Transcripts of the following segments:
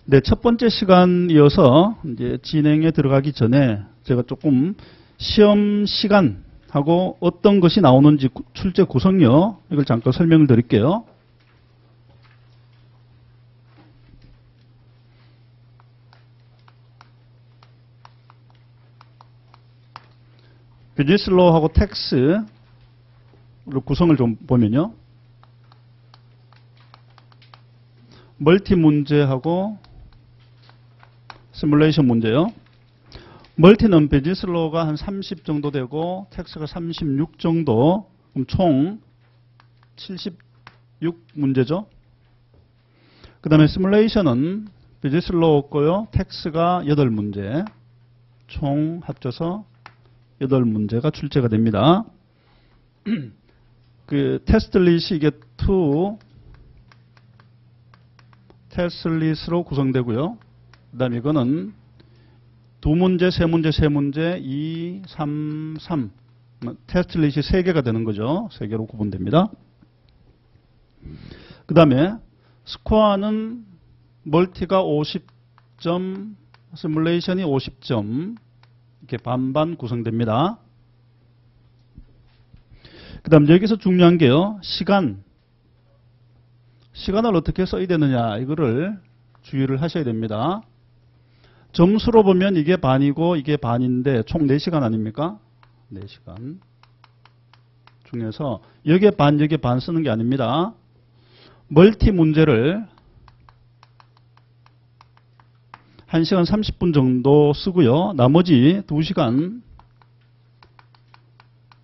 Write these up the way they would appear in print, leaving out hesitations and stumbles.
네, 첫 번째 시간이어서 이제 진행에 들어가기 전에 제가 조금 시험 시간하고 어떤 것이 나오는지 출제 구성요 이걸 잠깐 설명을 드릴게요. 비즈니스 로우하고 텍스를 구성을 좀 보면요. 멀티 문제하고 시뮬레이션 문제요. 멀티는 비즈니스 로우가 한 30 정도 되고 텍스가 36 정도, 그럼 총 76 문제죠. 그 다음에 시뮬레이션은 비즈니스 로우고요. 텍스가 8문제, 총 합쳐서 8문제가 출제가 됩니다. 그 테스트릿이 이게 2 테스트릿으로 구성되고요. 그 다음에 이거는 2문제, 3문제, 3문제, 2, 3, 3. 테스트릿이 3개가 되는 거죠. 3개로 구분됩니다. 그 다음에 스코어는 멀티가 50점, 시뮬레이션이 50점. 이렇게 반반 구성됩니다. 그 다음 여기서 중요한 게요. 시간을 어떻게 써야 되느냐 이거를 주의를 하셔야 됩니다. 점수로 보면 이게 반이고 이게 반인데 총 4시간 아닙니까? 4시간 중에서 여기에 반 여기에 반 쓰는 게 아닙니다. 멀티 문제를 1시간 30분 정도 쓰고요. 나머지 2시간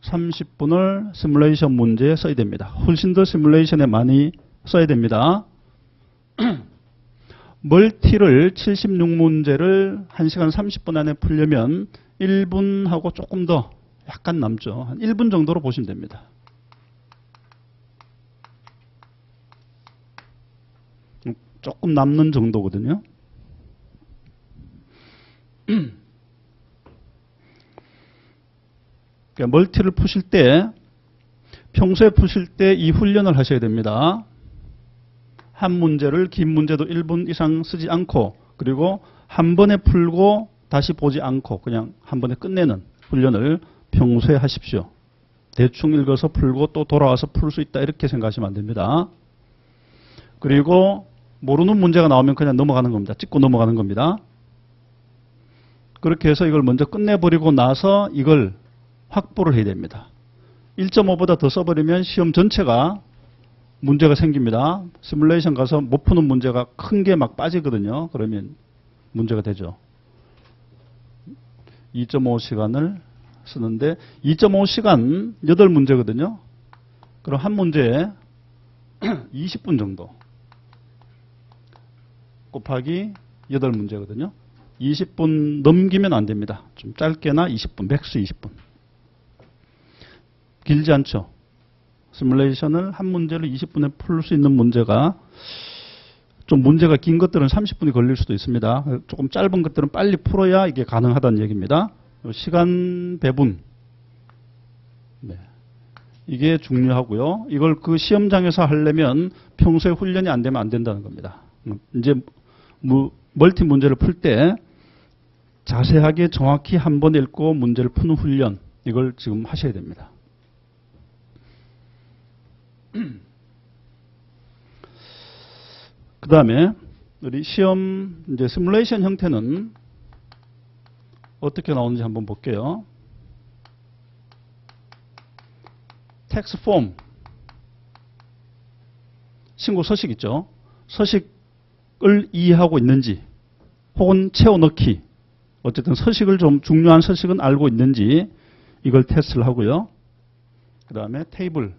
30분을 시뮬레이션 문제에 써야 됩니다. 훨씬 더 시뮬레이션에 많이 써야 됩니다. 멀티를 76문제를 1시간 30분 안에 풀려면 1분하고 조금 더 약간 남죠. 한 1분 정도로 보시면 됩니다. 조금 남는 정도거든요. 그러니까 멀티를 푸실 때 평소에 푸실 때 이 훈련을 하셔야 됩니다. 한 문제를 긴 문제도 1분 이상 쓰지 않고 그리고 한 번에 풀고 다시 보지 않고 그냥 한 번에 끝내는 훈련을 평소에 하십시오. 대충 읽어서 풀고 또 돌아와서 풀 수 있다 이렇게 생각하시면 안 됩니다. 그리고 모르는 문제가 나오면 그냥 넘어가는 겁니다. 찍고 넘어가는 겁니다. 그렇게 해서 이걸 먼저 끝내버리고 나서 이걸 확보를 해야 됩니다. 1.5보다 더 써버리면 시험 전체가 문제가 생깁니다. 시뮬레이션 가서 못 푸는 문제가 큰 게 막 빠지거든요. 그러면 문제가 되죠. 2.5시간을 쓰는데 2.5시간 8문제거든요. 그럼 한 문제에 20분 정도 곱하기 8문제거든요. 20분 넘기면 안 됩니다. 좀 짧게나 20분, 맥스 20분. 길지 않죠. 시뮬레이션을 한 문제를 20분에 풀 수 있는 문제가 좀 문제가 긴 것들은 30분이 걸릴 수도 있습니다. 조금 짧은 것들은 빨리 풀어야 이게 가능하다는 얘기입니다. 시간 배분. 네. 이게 중요하고요. 이걸 그 시험장에서 하려면 평소에 훈련이 안 되면 안 된다는 겁니다. 이제 멀티 문제를 풀 때 자세하게 정확히 한 번 읽고 문제를 푸는 훈련 이걸 지금 하셔야 됩니다. 그 다음에 우리 시험 이제 시뮬레이션 형태는 어떻게 나오는지 한번 볼게요. 텍스트 폼 신고 서식 있죠. 서식을 이해하고 있는지 혹은 채워넣기 어쨌든 서식을 좀 중요한 서식은 알고 있는지 이걸 테스트를 하고요. 그 다음에 테이블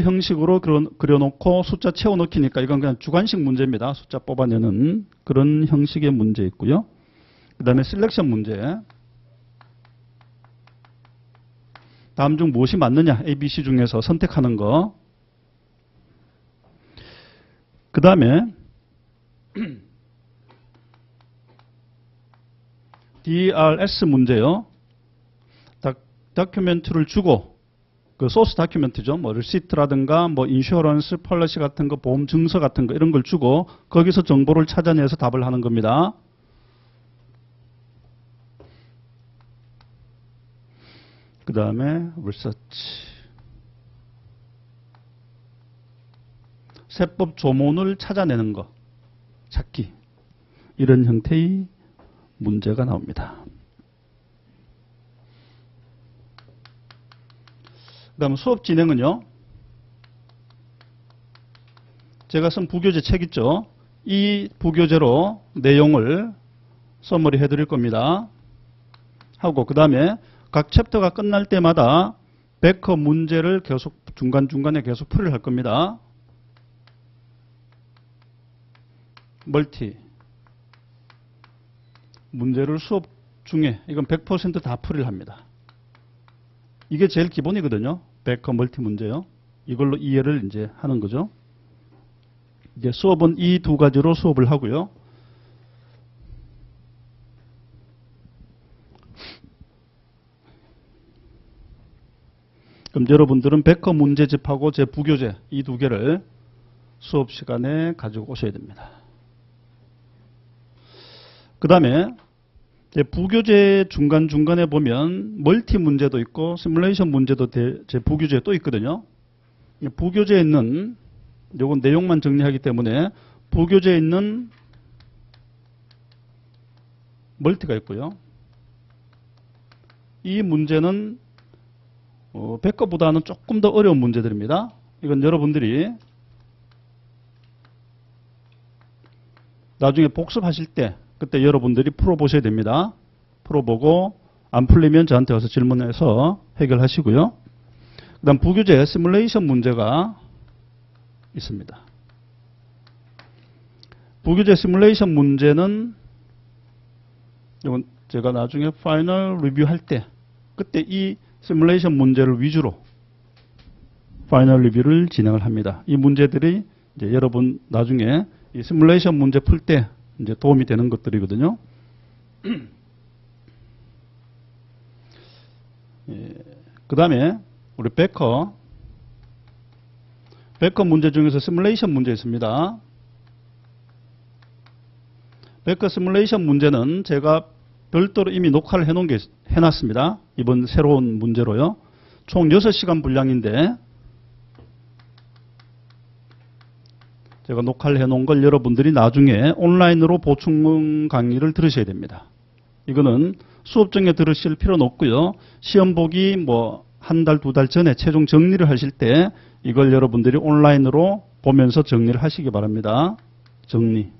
형식으로 그려놓고 숫자 채워넣기니까 이건 그냥 주관식 문제입니다. 숫자 뽑아내는 그런 형식의 문제 있고요. 그 다음에 셀렉션 문제. 다음 중 무엇이 맞느냐? A, B, C 중에서 선택하는 거. 그 다음에 DRS 문제요. 다큐멘트를 주고 그 소스 다큐멘트죠. 뭐 리시트라든가 뭐 인슈어런스 펄러시 같은 거, 보험 증서 같은 거 이런 걸 주고 거기서 정보를 찾아내서 답을 하는 겁니다. 그 다음에 리서치. 세법 조문을 찾아내는 거, 찾기. 이런 형태의 문제가 나옵니다. 그 다음 수업 진행은요. 제가 쓴 부교재 책 있죠. 이 부교재로 내용을 서머리 해드릴 겁니다. 하고 그 다음에 각 챕터가 끝날 때마다 백허 문제를 계속 중간중간에 계속 풀이를 할 겁니다. 멀티 문제를 수업 중에 이건 100% 다 풀이를 합니다. 이게 제일 기본이거든요. 백허 멀티 문제요. 이걸로 이해를 이제 하는 거죠. 이제 수업은 이 두 가지로 수업을 하고요. 그럼 여러분들은 백허 문제집하고 제 부교재 이 두 개를 수업 시간에 가지고 오셔야 됩니다. 그 다음에 부교재 중간중간에 보면 멀티 문제도 있고 시뮬레이션 문제도 제 부교재에 또 있거든요. 부교재에 있는 요건 내용만 정리하기 때문에 부교재에 있는 멀티가 있고요. 이 문제는 백허보다는 조금 더 어려운 문제들입니다. 이건 여러분들이 나중에 복습하실 때 그때 여러분들이 풀어보셔야 됩니다. 풀어보고 안 풀리면 저한테 와서 질문해서 해결하시고요. 그 다음 부교재 시뮬레이션 문제가 있습니다. 부교재 시뮬레이션 문제는 이건 제가 나중에 파이널 리뷰 할 때 그때 이 시뮬레이션 문제를 위주로 파이널 리뷰를 진행을 합니다. 이 문제들이 이제 여러분 나중에 이 시뮬레이션 문제 풀 때 이제 도움이 되는 것들이거든요. 예, 그 다음에 우리 백허 문제 중에서 시뮬레이션 문제 있습니다. 백허 시뮬레이션 문제는 제가 별도로 이미 녹화를 해놨습니다. 이번 새로운 문제로요. 총 6시간 분량인데 제가 녹화를 해놓은 걸 여러분들이 나중에 온라인으로 보충 강의를 들으셔야 됩니다. 이거는 수업 중에 들으실 필요는 없고요. 시험 보기 뭐 한 달, 두 달 전에 최종 정리를 하실 때 이걸 여러분들이 온라인으로 보면서 정리를 하시기 바랍니다. 정리.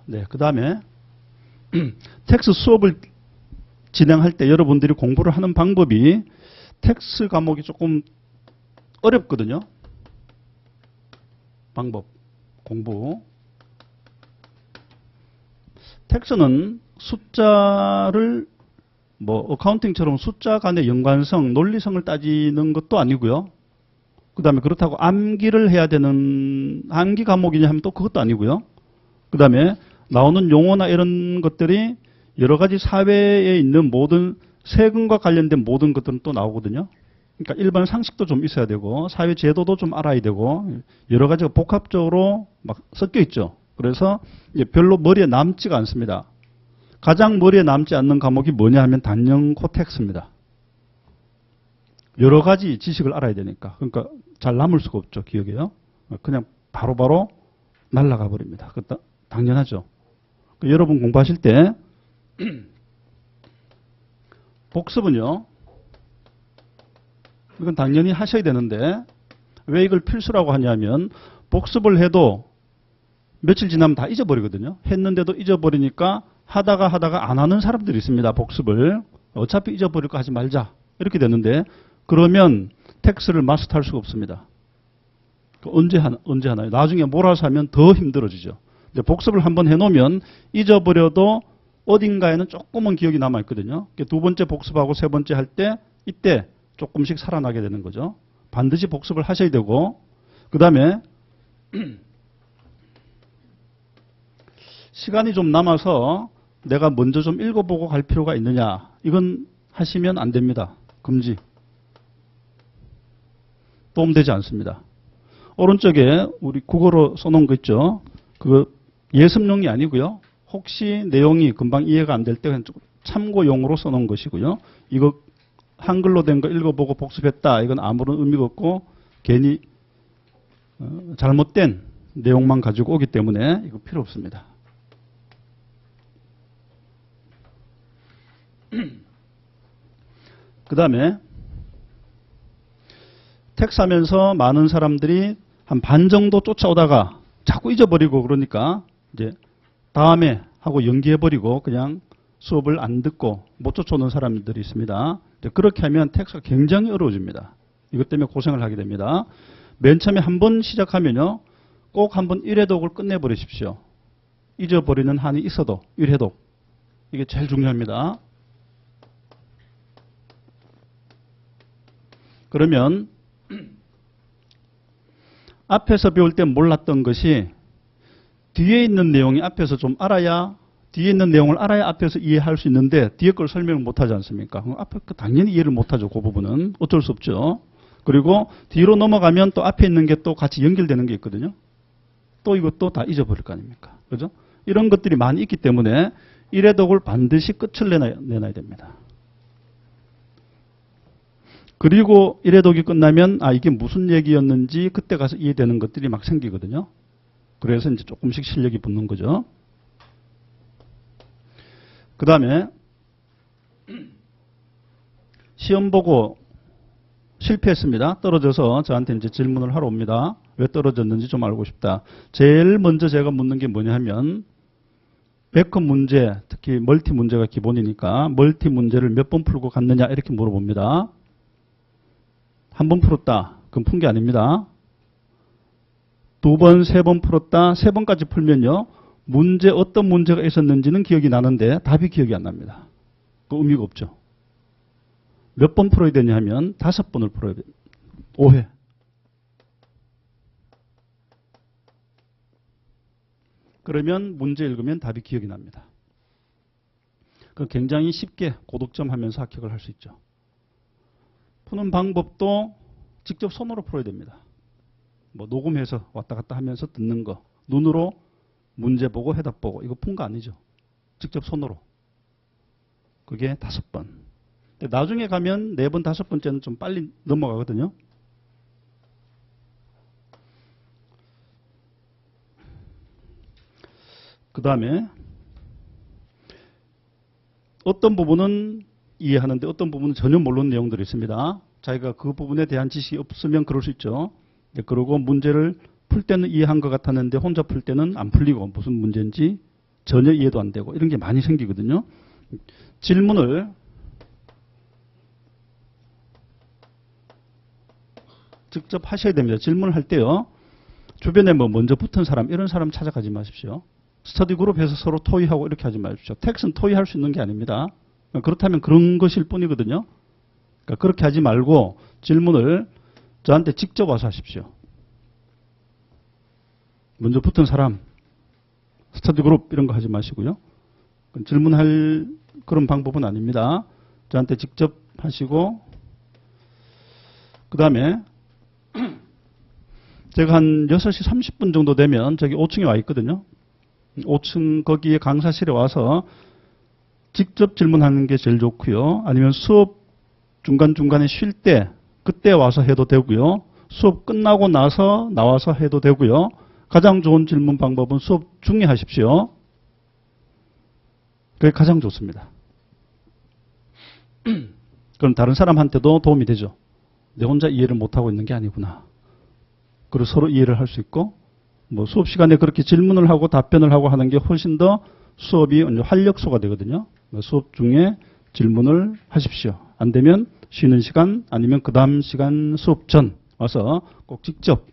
네, 그 다음에 텍스 수업을 진행할 때 여러분들이 공부를 하는 방법이 텍스 과목이 조금 어렵거든요. 방법, 공부. 텍스는 숫자를 뭐 어카운팅처럼 숫자 간의 연관성, 논리성을 따지는 것도 아니고요. 그 다음에 그렇다고 암기를 해야 되는 암기 과목이냐 하면 또 그것도 아니고요. 그 다음에 나오는 용어나 이런 것들이 여러 가지 사회에 있는 모든 세금과 관련된 모든 것들은 또 나오거든요. 그러니까 일반 상식도 좀 있어야 되고 사회 제도도 좀 알아야 되고 여러 가지가 복합적으로 막 섞여 있죠. 그래서 별로 머리에 남지가 않습니다. 가장 머리에 남지 않는 과목이 뭐냐 하면 단연 코텍스입니다. 여러 가지 지식을 알아야 되니까. 그러니까 잘 남을 수가 없죠. 기억에요. 그냥 바로바로 날아가 버립니다. 당연하죠. 여러분 공부하실 때 복습은요. 이건 당연히 하셔야 되는데 왜 이걸 필수라고 하냐면 복습을 해도 며칠 지나면 다 잊어버리거든요. 했는데도 잊어버리니까 하다가 안 하는 사람들이 있습니다. 복습을. 어차피 잊어버릴 거 하지 말자. 이렇게 되는데 그러면 텍스를 마스터할 수가 없습니다. 언제 하나요? 나중에 몰아서 하면 더 힘들어지죠. 근데 복습을 한번 해놓으면 잊어버려도 어딘가에는 조금은 기억이 남아있거든요. 두 번째 복습하고 세 번째 할 때 이때 조금씩 살아나게 되는 거죠. 반드시 복습을 하셔야 되고, 그 다음에 시간이 좀 남아서 내가 먼저 좀 읽어보고 갈 필요가 있느냐. 이건 하시면 안 됩니다. 금지. 도움되지 않습니다. 오른쪽에 우리 국어로 써놓은 거 있죠. 그거 예습용이 아니고요. 혹시 내용이 금방 이해가 안 될 때 그냥 참고용으로 써놓은 것이고요. 이거 한글로 된 거 읽어보고 복습했다. 이건 아무런 의미가 없고 괜히 잘못된 내용만 가지고 오기 때문에 이거 필요 없습니다. 그 다음에 텍스하면서 많은 사람들이 한 반 정도 쫓아오다가 자꾸 잊어버리고 그러니까 이제 다음에 하고 연기해버리고 그냥 수업을 안 듣고 못 쫓아오는 사람들이 있습니다. 그렇게 하면 텍스가 굉장히 어려워집니다. 이것 때문에 고생을 하게 됩니다. 맨 처음에 한번 시작하면요. 꼭 한번 1회독을 끝내버리십시오. 잊어버리는 한이 있어도 1회독. 이게 제일 중요합니다. 그러면 앞에서 배울 때 몰랐던 것이 뒤에 있는 내용이 앞에서 좀 알아야 뒤에 있는 내용을 알아야 앞에서 이해할 수 있는데 뒤에 걸 설명을 못하지 않습니까? 그럼 앞에 거 당연히 이해를 못하죠. 그 부분은 어쩔 수 없죠. 그리고 뒤로 넘어가면 또 앞에 있는 게 또 같이 연결되는 게 있거든요. 또 이것도 다 잊어버릴 거 아닙니까? 그죠? 이런 것들이 많이 있기 때문에 1회독을 반드시 끝을 내놔야 됩니다. 그리고 1회독이 끝나면 이게 무슨 얘기였는지 그때 가서 이해되는 것들이 막 생기거든요. 그래서 이제 조금씩 실력이 붙는 거죠. 그 다음에 시험 보고 실패했습니다. 떨어져서 저한테 이제 질문을 하러 옵니다. 왜 떨어졌는지 좀 알고 싶다. 제일 먼저 제가 묻는 게 뭐냐 하면 백허 문제, 특히 멀티 문제가 기본이니까 멀티 문제를 몇 번 풀고 갔느냐 이렇게 물어봅니다. 한 번 풀었다. 그럼 푼 게 아닙니다. 두 번, 세 번 풀었다. 세 번까지 풀면요. 문제 어떤 문제가 있었는지는 기억이 나는데 답이 기억이 안 납니다. 그 의미가 없죠. 몇 번 풀어야 되냐 하면 5번을 풀어야 됩니다. 5회. 그러면 문제 읽으면 답이 기억이 납니다. 그 굉장히 쉽게 고득점 하면서 합격을 할 수 있죠. 푸는 방법도 직접 손으로 풀어야 됩니다. 뭐 녹음해서 왔다 갔다 하면서 듣는 거. 눈으로 문제 보고 해답 보고. 이거 푼 거 아니죠. 직접 손으로. 그게 5번. 나중에 가면 4번, 5번째는 좀 빨리 넘어가거든요. 그 다음에 어떤 부분은 이해하는데 어떤 부분은 전혀 모르는 내용들이 있습니다. 자기가 그 부분에 대한 지식이 없으면 그럴 수 있죠. 그리고 문제를 풀 때는 이해한 것 같았는데 혼자 풀 때는 안 풀리고 무슨 문제인지 전혀 이해도 안 되고 이런 게 많이 생기거든요. 질문을 직접 하셔야 됩니다. 질문을 할 때요. 주변에 뭐 먼저 붙은 사람 이런 사람 찾아가지 마십시오. 스터디 그룹에서 서로 토의하고 이렇게 하지 마십시오. 텍스는 토의할 수 있는 게 아닙니다. 그렇다면 그런 것일 뿐이거든요. 그러니까 그렇게 하지 말고 질문을 저한테 직접 와서 하십시오. 먼저 붙은 사람, 스터디 그룹 이런 거 하지 마시고요. 질문할 그런 방법은 아닙니다. 저한테 직접 하시고 그 다음에 제가 한 6시 30분 정도 되면 저기 5층에 와 있거든요. 5층 거기에 강사실에 와서 직접 질문하는 게 제일 좋고요. 아니면 수업 중간중간에 쉴 때 그때 와서 해도 되고요. 수업 끝나고 나서 나와서 해도 되고요. 가장 좋은 질문 방법은 수업 중에 하십시오. 그게 가장 좋습니다. 그럼 다른 사람한테도 도움이 되죠. 내 혼자 이해를 못하고 있는 게 아니구나. 그리고 서로 이해를 할 수 있고 뭐 수업 시간에 그렇게 질문을 하고 답변을 하고 하는 게 훨씬 더 수업이 활력소가 되거든요. 수업 중에 질문을 하십시오. 안 되면 쉬는 시간 아니면 그 다음 시간 수업 전 와서 꼭 직접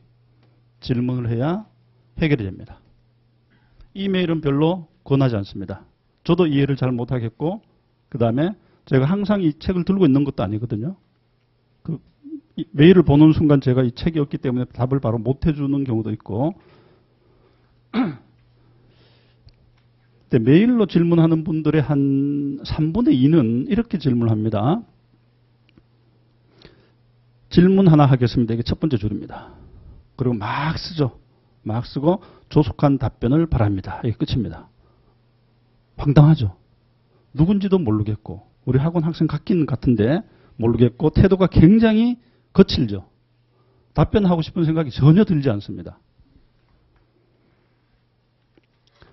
질문을 해야 해결이 됩니다. 이메일은 별로 권하지 않습니다. 저도 이해를 잘 못하겠고 그 다음에 제가 항상 이 책을 들고 있는 것도 아니거든요. 이 메일을 보는 순간 제가 이 책이 없기 때문에 답을 바로 못 해주는 경우도 있고 근데 메일로 질문하는 분들의 한 3분의 2는 이렇게 질문합니다. 질문 하나 하겠습니다. 이게 첫 번째 줄입니다. 그리고 막 쓰죠. 막 쓰고 조속한 답변을 바랍니다. 이게 끝입니다. 황당하죠. 누군지도 모르겠고 우리 학원 학생 같긴 같은데 모르겠고 태도가 굉장히 거칠죠. 답변하고 싶은 생각이 전혀 들지 않습니다.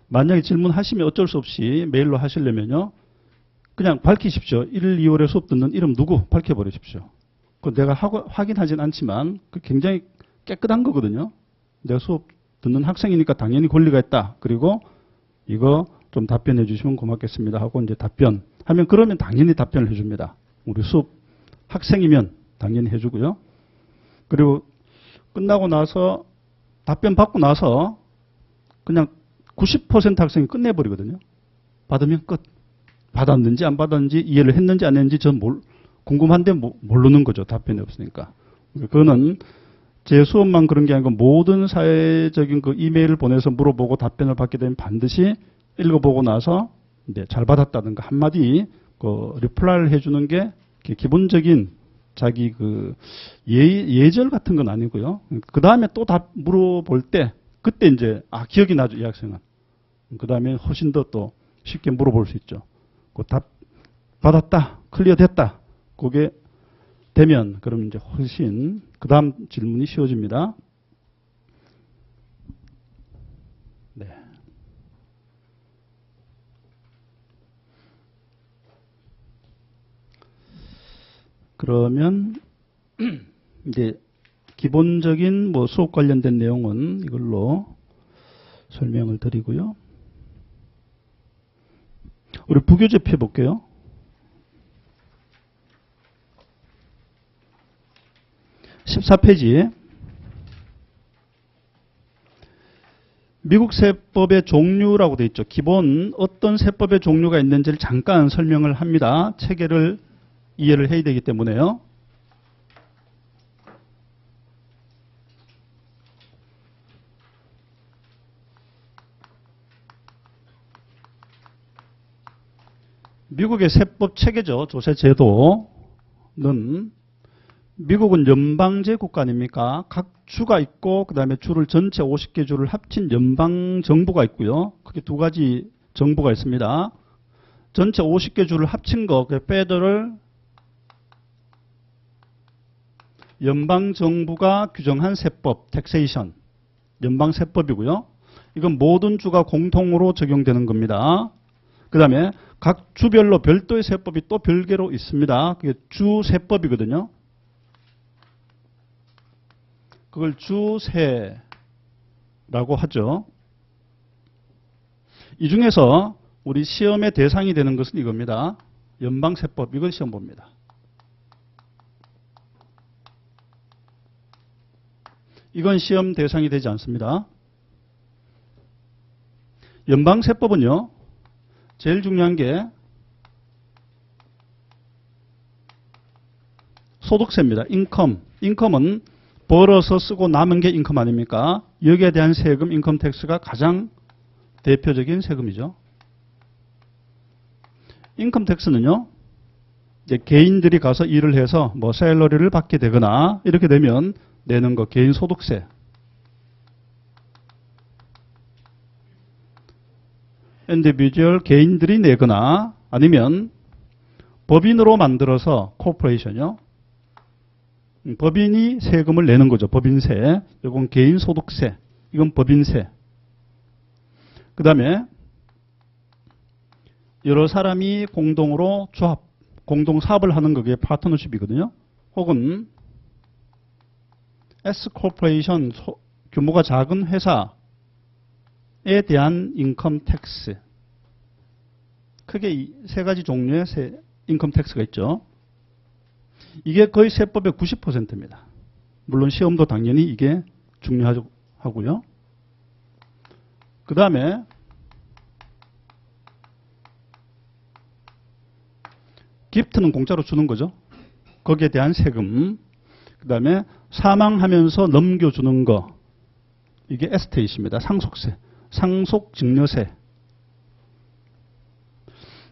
만약에 질문하시면 어쩔 수 없이 메일로 하시려면요. 그냥 밝히십시오. 1, 2월에 수업 듣는 이름 누구 밝혀버리십시오. 그 내가 확인하진 않지만 그 굉장히 깨끗한 거거든요. 내가 수업 듣는 학생이니까 당연히 권리가 있다. 그리고 이거 좀 답변해 주시면 고맙겠습니다 하고 이제 답변하면 그러면 당연히 답변을 해줍니다. 우리 수업 학생이면 당연히 해주고요. 그리고 끝나고 나서 답변 받고 나서 그냥 90% 학생이 끝내버리거든요. 받으면 끝. 받았는지 안 받았는지 이해를 했는지 안 했는지 전 궁금한데 모르는 거죠. 답변이 없으니까. 그거는 제 수업만 그런 게 아니고 모든 사회적인 그 이메일을 보내서 물어보고 답변을 받게 되면 반드시 읽어보고 나서 이제 잘 받았다든가 한마디 그 리플라이를 해주는 게 기본적인 자기 그 예절 같은 건 아니고요. 그 다음에 또 답 물어볼 때 그때 이제 기억이 나죠. 이 학생은. 그 다음에 훨씬 더 또 쉽게 물어볼 수 있죠. 그 답 받았다. 클리어 됐다. 그게 되면 그럼 이제 훨씬 그 다음 질문이 쉬워집니다. 네. 그러면 이제 기본적인 뭐 수업 관련된 내용은 이걸로 설명을 드리고요. 우리 부교재 펴볼게요. 14페이지. 미국 세법의 종류라고 되어 있죠. 기본 어떤 세법의 종류가 있는지를 잠깐 설명을 합니다. 체계를 이해를 해야 되기 때문에요. 미국의 세법 체계죠. 조세 제도는 미국은 연방제 국가 아닙니까? 각 주가 있고 그 다음에 주를 전체 50개 주를 합친 연방정부가 있고요. 크게 두 가지 정부가 있습니다. 전체 50개 주를 합친 거, 그 페더럴 연방정부가 규정한 세법, 텍세이션, 연방세법이고요. 이건 모든 주가 공통으로 적용되는 겁니다. 그 다음에 각 주별로 별도의 세법이 또 별개로 있습니다. 그게 주세법이거든요. 그걸 주세라고 하죠. 이 중에서 우리 시험의 대상이 되는 것은 이겁니다. 연방세법, 이걸 시험 봅니다. 이건 시험 대상이 되지 않습니다. 연방세법은요. 제일 중요한 게 소득세입니다. 인컴은 벌어서 쓰고 남은 게 인컴 아닙니까? 여기에 대한 세금, 인컴 텍스가 가장 대표적인 세금이죠. 인컴 텍스는요. 이제 개인들이 가서 일을 해서 뭐 샐러리를 받게 되거나 이렇게 되면 내는 거 개인 소득세. 인디비주얼 개인들이 내거나 아니면 법인으로 만들어서 코퍼레이션이요. 법인이 세금을 내는 거죠. 법인세. 이건 개인 소득세. 이건 법인세. 그 다음에 여러 사람이 공동으로 조합, 공동 사업을 하는 거기에 파트너십이거든요. 혹은 S 코퍼레이션, 규모가 작은 회사에 대한 인컴 텍스. 크게 이 세 가지 종류의 인컴 텍스가 있죠. 이게 거의 세법의 90%입니다. 물론 시험도 당연히 이게 중요하고요. 그 다음에 기프트는 공짜로 주는 거죠. 거기에 대한 세금. 그 다음에 사망하면서 넘겨주는 거. 이게 에스테이트입니다. 상속세. 상속증여세.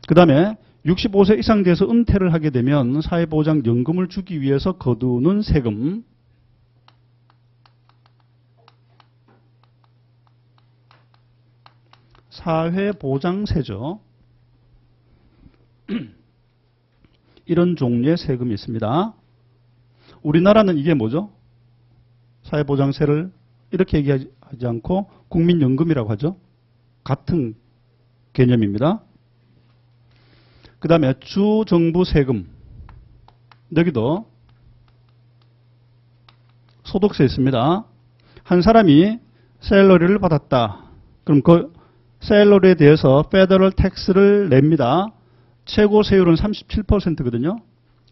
그 다음에 65세 이상 돼서 은퇴를 하게 되면 사회보장연금을 주기 위해서 거두는 세금. 사회보장세죠. 이런 종류의 세금이 있습니다. 우리나라는 이게 뭐죠? 사회보장세를 이렇게 얘기하지 않고 국민연금이라고 하죠. 같은 개념입니다. 그 다음에 주정부 세금. 여기도 소득세 있습니다. 한 사람이 샐러리를 받았다. 그럼 그 샐러리에 대해서 페더럴 텍스를 냅니다. 최고 세율은 37%거든요.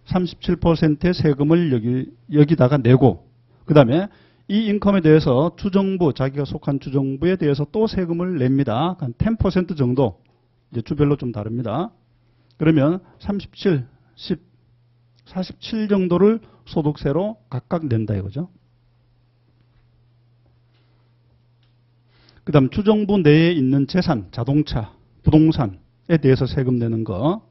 37%의 세금을 여기다가 내고, 그 다음에 이 인컴에 대해서 주정부, 자기가 속한 주정부에 대해서 또 세금을 냅니다. 한 10% 정도, 이제 주별로 좀 다릅니다. 그러면 37, 10, 47 정도를 소득세로 각각 낸다 이거죠. 그 다음 주정부 내에 있는 재산, 자동차, 부동산에 대해서 세금 내는 거.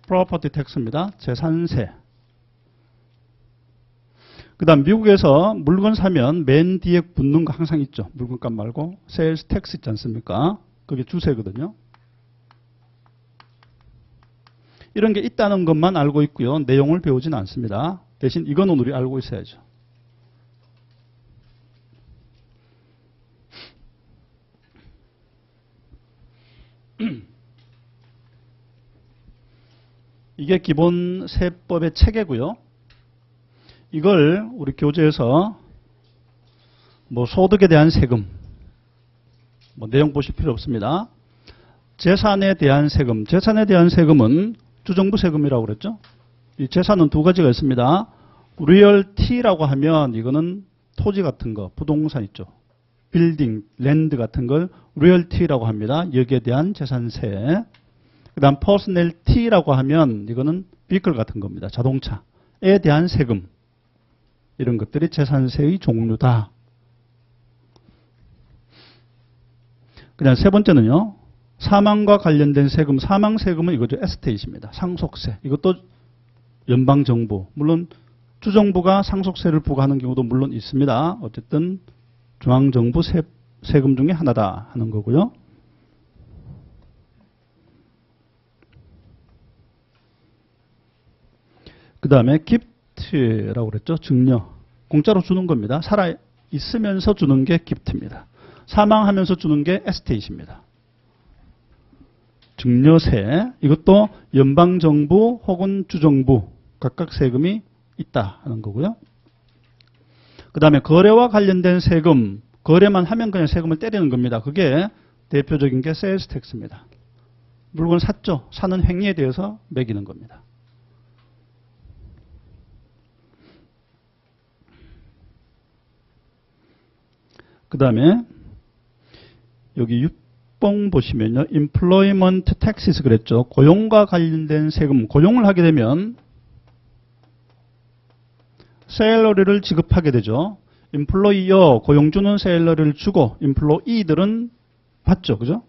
프로퍼티 텍스입니다. 재산세. 그 다음 미국에서 물건 사면 맨 뒤에 붙는 거 항상 있죠. 물건값 말고 세일스 텍스 있지 않습니까? 그게 주세거든요. 이런 게 있다는 것만 알고 있고요. 내용을 배우지는 않습니다. 대신 이거는 우리 알고 있어야죠. 이게 기본 세법의 체계고요. 이걸 우리 교재에서 뭐 소득에 대한 세금, 뭐 내용 보실 필요 없습니다. 재산에 대한 세금, 재산에 대한 세금은 주정부 세금이라고 그랬죠. 이 재산은 두 가지가 있습니다. 리얼티라고 하면 이거는 토지 같은 거, 부동산 있죠. 빌딩, 랜드 같은 걸 리얼티라고 합니다. 여기에 대한 재산세. 그 다음 퍼스널티라고 하면 이거는 비클 같은 겁니다. 자동차에 대한 세금. 이런 것들이 재산세의 종류다. 그다음 세 번째는요. 사망과 관련된 세금. 사망세금은 이거죠. 에스테이트입니다. 상속세. 이것도 연방정부. 물론 주정부가 상속세를 부과하는 경우도 물론 있습니다. 어쨌든 중앙정부 세금 중에 하나다 하는 거고요. 그 다음에 기프트라고 그랬죠. 증여. 공짜로 주는 겁니다. 살아 있으면서 주는 게 기프트입니다. 사망하면서 주는 게 에스테이트입니다. 증여세. 이것도 연방정부 혹은 주정부 각각 세금이 있다 하는 거고요. 그 다음에 거래와 관련된 세금. 거래만 하면 그냥 세금을 때리는 겁니다. 그게 대표적인 게 세일스 텍스입니다. 물건 샀죠. 사는 행위에 대해서 매기는 겁니다. 그 다음에 여기 6번 보시면요. employment taxes 그랬죠. 고용과 관련된 세금. 고용을 하게 되면 샐러리를 지급하게 되죠. employer, 고용주는 샐러리를 주고 employee들은 받죠. 그죠?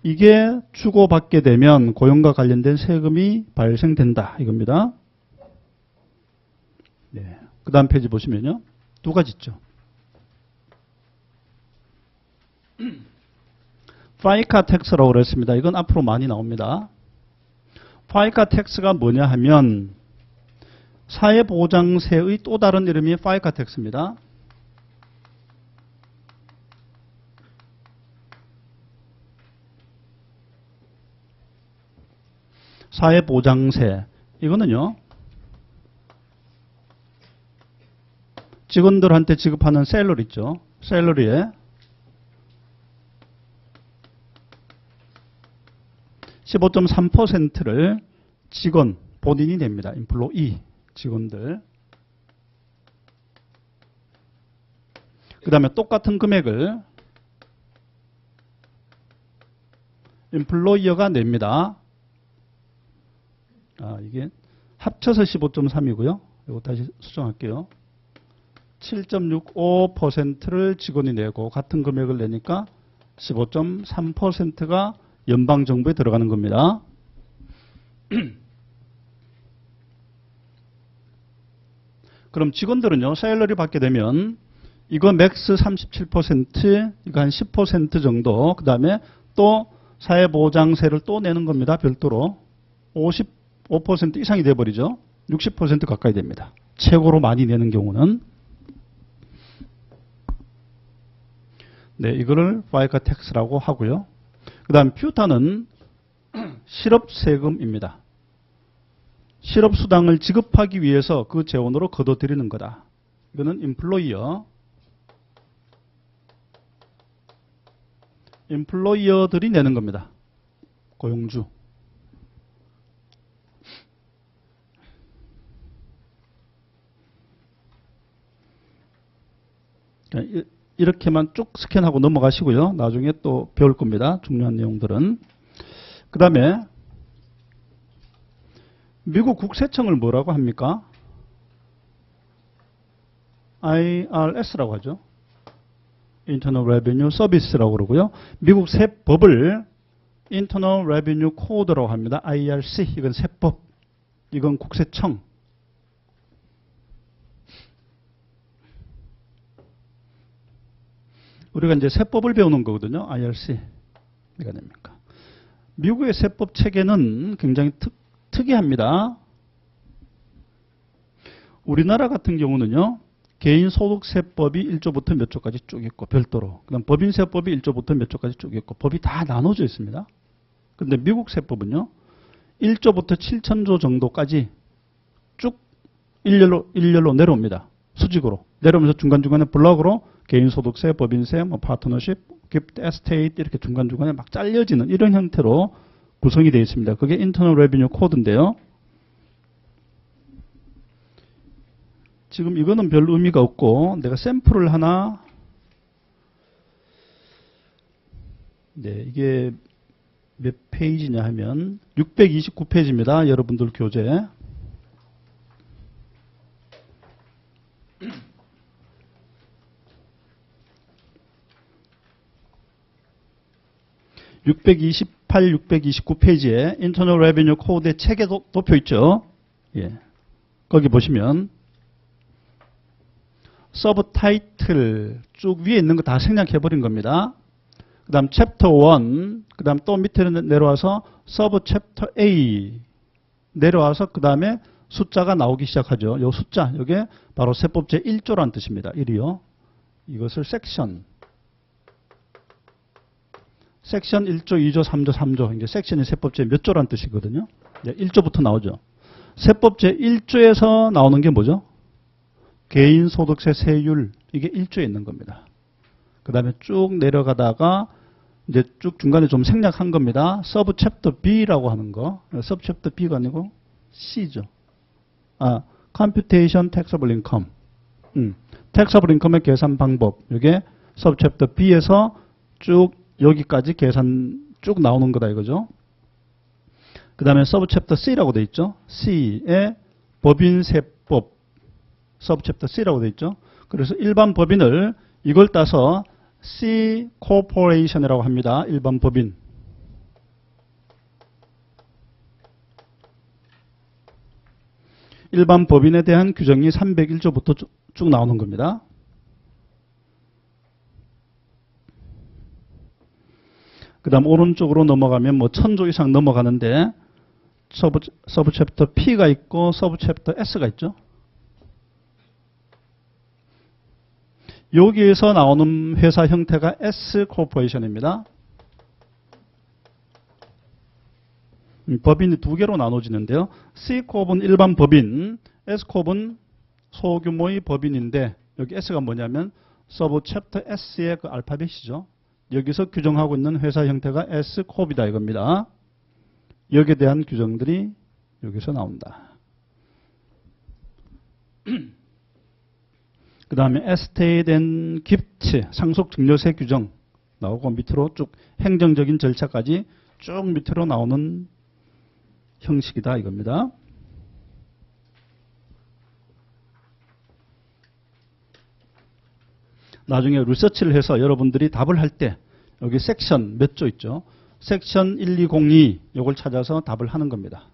이게 주고받게 되면 고용과 관련된 세금이 발생된다. 이겁니다. 네. 그 다음 페이지 보시면요. 두 가지 있죠. 파이카 텍스라고 그랬습니다. 이건 앞으로 많이 나옵니다. 파이카 텍스가 뭐냐 하면 사회보장세의 또 다른 이름이 파이카 텍스입니다. 사회보장세. 이거는요. 직원들한테 지급하는 샐러리 있죠. 샐러리에 15.3%를 직원, 본인이 냅니다. employee, 직원들. 그 다음에 똑같은 금액을 employer가 냅니다. 이게 합쳐서 15.3이고요. 이거 다시 수정할게요. 7.65%를 직원이 내고 같은 금액을 내니까 15.3%가 연방정부에 들어가는 겁니다. 그럼 직원들은요, 샐러리 받게 되면 이거 맥스 37%, 이거 한 10% 정도, 그 다음에 또 사회보장세를 또 내는 겁니다. 별도로. 55% 이상이 돼버리죠. 60% 가까이 됩니다. 최고로 많이 내는 경우는. 네, 이거를 파이카 텍스라고 하고요. 그 다음 퓨타는 실업세금입니다. 실업수당을 지급하기 위해서 그 재원으로 거둬들이는 거다. 이거는 임플로이어들이 내는 겁니다. 고용주. 이렇게만 쭉 스캔하고 넘어가시고요. 나중에 또 배울 겁니다. 중요한 내용들은. 그 다음에 미국 국세청을 뭐라고 합니까? IRS라고 하죠. Internal Revenue Service라고 그러고요. 미국 세법을 Internal Revenue Code라고 합니다. IRC, 이건 세법, 이건 국세청. 우리가 이제 세법을 배우는 거거든요. IRC. 뭐가 됩니까? 미국의 세법 체계는 굉장히 특이합니다. 우리나라 같은 경우는요, 개인소득세법이 1조부터 몇 조까지 쭉 있고, 별도로. 그 다음 법인세법이 1조부터 몇 조까지 쭉 있고, 법이 다 나눠져 있습니다. 그런데 미국 세법은요, 1조부터 7천조 정도까지 쭉 일렬로 내려옵니다. 수직으로. 내려오면서 중간중간에 블럭으로 개인소득세, 법인세, 파트너십, 기프트, 에스테이트 이렇게 중간중간에 막 잘려지는 이런 형태로 구성이 되어 있습니다. 그게 인터널 레비뉴 코드인데요. 지금 이거는 별 의미가 없고 내가 샘플을 하나, 네, 이게 몇 페이지냐 하면 629페이지입니다. 여러분들 교재. (628, 629페이지에) 인터널 레비뉴 코드의 책에 높여 있죠. 예. 거기 보시면 서브 타이틀 쭉 위에 있는 거 다 생략해 버린 겁니다. 그 다음 챕터 1, 그 다음 또 밑에 내려와서 서브 챕터 A 내려와서 그 다음에 숫자가 나오기 시작하죠. 요 숫자, 이게 바로 세법 제1조라는 뜻입니다. 1이요. 이것을 섹션 1조, 2조, 3조, 3조. 이제 섹션이 세법 제 몇 조라는 뜻이거든요. 1조부터 나오죠. 세법 제1조에서 나오는 게 뭐죠? 개인소득세 세율. 이게 1조에 있는 겁니다. 그 다음에 쭉 내려가다가 이제 쭉 중간에 좀 생략한 겁니다. 서브 챕터 B라고 하는 거. 서브 챕터 B가 아니고 C죠. Computation Taxable Income. Taxable Income의 계산 방법. 이게 서브 챕터 B에서 쭉 여기까지 계산 쭉 나오는 거다 이거죠. 그 다음에 서브 챕터 C라고 돼 있죠. C의 법인세법. 서브 챕터 C라고 돼 있죠. 그래서 일반 법인을 이걸 따서 C Corporation이라고 합니다. 일반 법인. 일반 법인에 대한 규정이 301조부터 쭉 나오는 겁니다. 그 다음 오른쪽으로 넘어가면 뭐 1000조 이상 넘어가는데 서브 챕터 P가 있고 서브 챕터 S가 있죠. 여기에서 나오는 회사 형태가 S 코퍼레이션입니다. 법인이 두 개로 나눠지는데요. C코업은 일반 법인, S코업은 소규모의 법인인데 여기 S가 뭐냐면 서브 챕터 S의 그 알파벳이죠. 여기서 규정하고 있는 회사 형태가 S코업이다 이겁니다. 여기에 대한 규정들이 여기서 나온다. 그 다음에 에스테이트 앤 기프트 상속 증여세 규정 나오고 밑으로 쭉 행정적인 절차까지 쭉 밑으로 나오는 형식이다 이겁니다. 나중에 리서치를 해서 여러분들이 답을 할 때 여기 섹션 몇 조 있죠? 섹션 1202 이걸 찾아서 답을 하는 겁니다.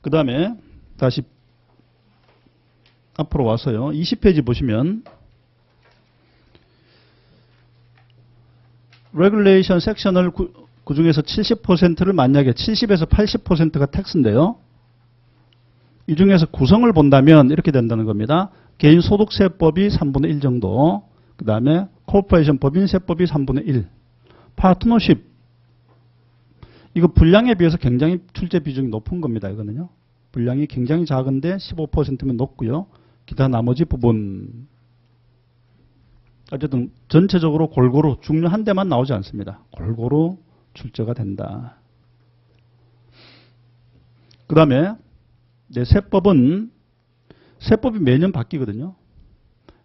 그 다음에 다시 앞으로 와서요. 20페이지 보시면 레귤레이션 섹션을 그 중에서 70%를 만약에 70에서 80%가 텍스인데요. 이 중에서 구성을 본다면 이렇게 된다는 겁니다. 개인소득세법이 3분의 1 정도, 그 다음에 코퍼레이션 법인세법이 3분의 1, 파트너십 이거 분량에 비해서 굉장히 출제 비중이 높은 겁니다. 이거는요. 분량이 굉장히 작은데 15%면 높고요. 기타 나머지 부분 어쨌든 전체적으로 골고루 중요한 데만 나오지 않습니다. 골고루 출제가 된다. 그 다음에 세법이 매년 바뀌거든요.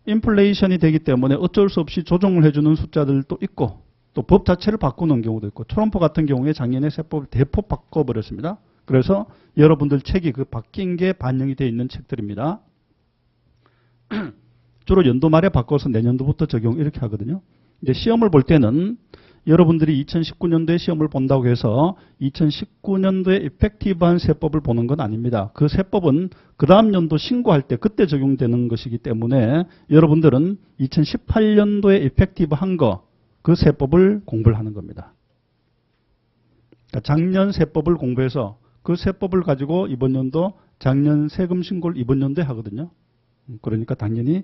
인플레이션이 되기 때문에 어쩔 수 없이 조정을 해주는 숫자들도 있고 또 법 자체를 바꾸는 경우도 있고 트럼프 같은 경우에 작년에 세법을 대폭 바꿔버렸습니다. 그래서 여러분들 책이 그 바뀐 게 반영이 되어 있는 책들입니다. 주로 연도 말에 바꿔서 내년도부터 적용 이렇게 하거든요. 이제 시험을 볼 때는 여러분들이 2019년도에 시험을 본다고 해서 2019년도에 이펙티브한 세법을 보는 건 아닙니다. 그 세법은 그 다음 연도 신고할 때 그때 적용되는 것이기 때문에 여러분들은 2018년도에 이펙티브한 거 그 세법을 공부를 하는 겁니다. 그러니까 작년 세법을 공부해서 그 세법을 가지고 이번 연도 작년 세금 신고를 이번 연도에 하거든요. 그러니까 당연히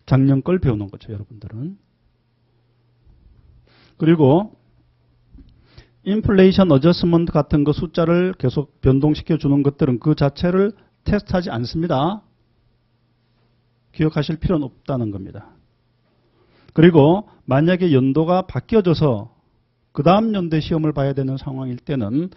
작년 걸 배우는 거죠, 여러분들은. 그리고 인플레이션 어저스먼트 같은 거 숫자를 계속 변동시켜 주는 것들은 그 자체를 테스트하지 않습니다. 기억하실 필요는 없다는 겁니다. 그리고 만약에 연도가 바뀌어져서 그 다음 연도에 시험을 봐야 되는 상황일 때는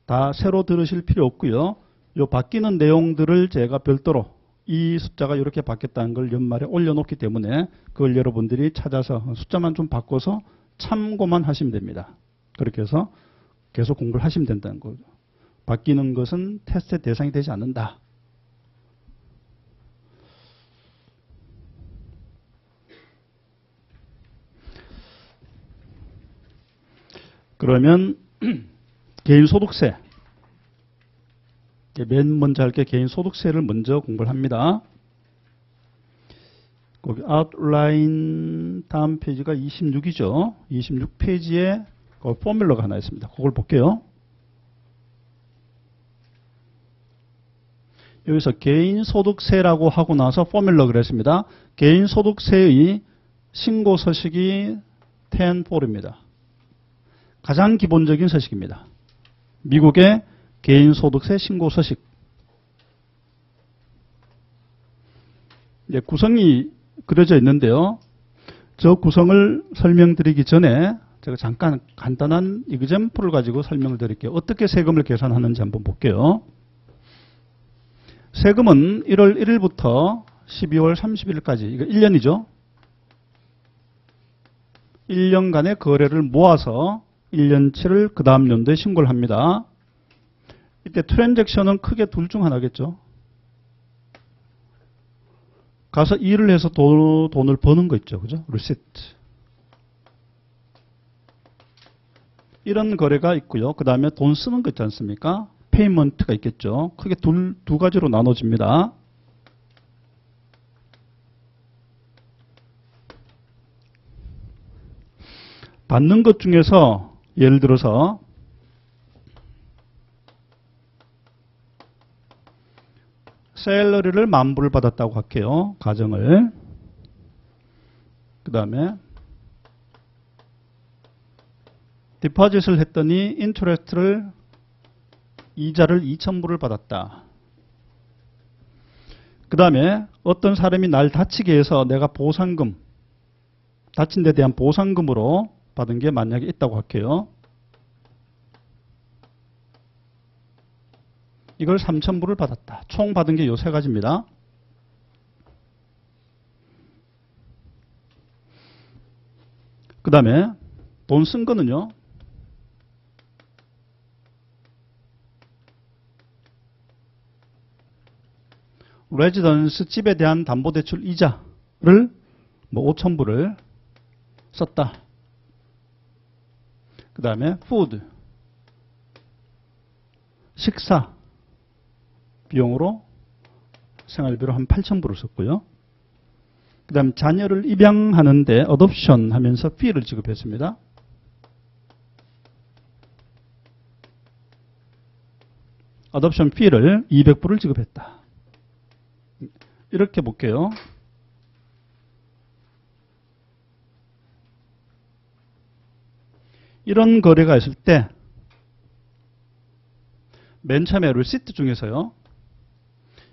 다 새로 들으실 필요 없고요. 이 바뀌는 내용들을 제가 별도로 이 숫자가 이렇게 바뀌었다는 걸 연말에 올려놓기 때문에 그걸 여러분들이 찾아서 숫자만 좀 바꿔서 참고만 하시면 됩니다. 그렇게 해서 계속 공부를 하시면 된다는 거죠. 바뀌는 것은 테스트의 대상이 되지 않는다. 그러면 개인소득세. 맨 먼저 할 게 개인소득세를 먼저 공부를 합니다. 거기 아웃라인 다음 페이지가 26이죠. 26페이지에 포뮬러가 하나 있습니다. 그걸 볼게요. 여기서 개인소득세라고 하고 나서 포뮬러 그랬습니다. 개인소득세의 신고서식이 10-4입니다. 가장 기본적인 서식입니다. 미국의 개인소득세 신고서식. 구성이 그려져 있는데요. 저 구성을 설명드리기 전에 제가 잠깐 간단한 이그젬플을 가지고 설명을 드릴게요. 어떻게 세금을 계산하는지 한번 볼게요. 세금은 1월 1일부터 12월 31일까지, 이거 1년이죠. 1년간의 거래를 모아서 1년치를 그 다음 연도에 신고를 합니다. 이때 트랜잭션은 크게 둘 중 하나겠죠. 가서 일을 해서 돈을 버는 거 있죠. 그죠? 리시트. 이런 거래가 있고요. 그 다음에 돈 쓰는 거 있지 않습니까? 페이먼트가 있겠죠. 크게 두 가지로 나눠집니다. 받는 것 중에서 예를 들어서 샐러리를 10,000불을 받았다고 할게요. 가정을. 그 다음에 디포짓을 했더니 인트레스트를 이자를 2,000불을 받았다. 그 다음에 어떤 사람이 날 다치게 해서 내가 보상금, 다친 데 대한 보상금으로 받은 게 만약에 있다고 할게요. 이걸 3,000불을 받았다. 총 받은 게 요 세 가지입니다. 그 다음에 돈 쓴 거는요. 레지던스 집에 대한 담보대출 이자를 뭐 5,000불을 썼다. 그 다음에 푸드 식사 비용으로 생활비로 한 8,000불을 썼고요. 그 다음 자녀를 입양하는데 어덥션 하면서 피를 지급했습니다. 어덥션 피를 200불을 지급했다. 이렇게 볼게요. 이런 거래가 있을 때 맨 처음에 리시트 중에서요.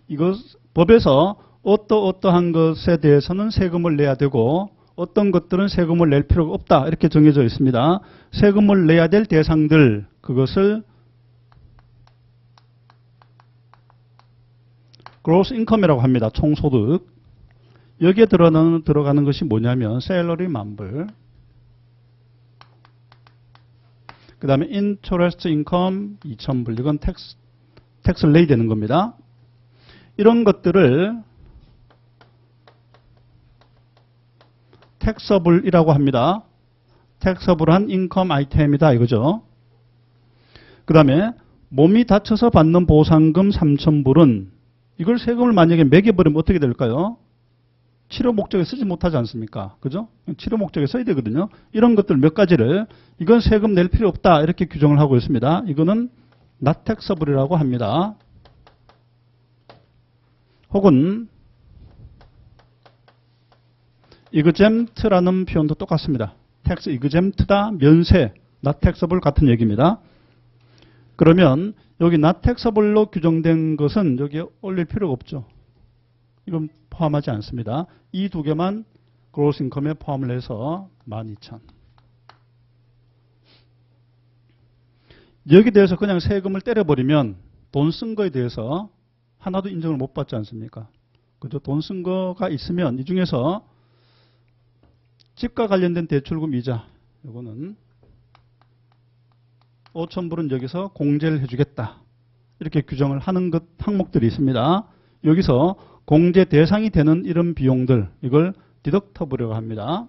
이거 법에서 어떠한 것에 대해서는 세금을 내야 되고 어떤 것들은 세금을 낼 필요가 없다. 이렇게 정해져 있습니다. 세금을 내야 될 대상들 그것을 gross income이라고 합니다. 총소득. 여기에 들어가는 것이 뭐냐면 셀러리 10,000불 그 다음에 interest income 2,000불 이건 텍스를 내야 되는 겁니다. 이런 것들을 taxable이라고 합니다. taxable한 인컴 아이템이다 이거죠. 그 다음에 몸이 다쳐서 받는 보상금 3,000불은 이걸 세금을 만약에 매겨버리면 어떻게 될까요? 치료 목적에 쓰지 못하지 않습니까? 그죠? 치료 목적에 써야 되거든요. 이런 것들 몇 가지를 이건 세금 낼 필요 없다 이렇게 규정을 하고 있습니다. 이거는 not taxable이라고 합니다. 혹은 exempt라는 표현도 똑같습니다. tax exempt다, 면세, not taxable 같은 얘기입니다. 그러면 여기 not taxable로 규정된 것은 여기에 올릴 필요가 없죠. 이건 포함하지 않습니다. 이 두 개만 gross income에 포함을 해서 12,000. 여기 대해서 그냥 세금을 때려버리면 돈 쓴 거에 대해서 하나도 인정을 못 받지 않습니까? 그죠? 돈 쓴 거가 있으면 이 중에서 집과 관련된 대출금 이자 이거는 5,000불은 여기서 공제를 해주겠다. 이렇게 규정을 하는 것 항목들이 있습니다. 여기서 공제 대상이 되는 이런 비용들 이걸 디덕터블이라고 합니다.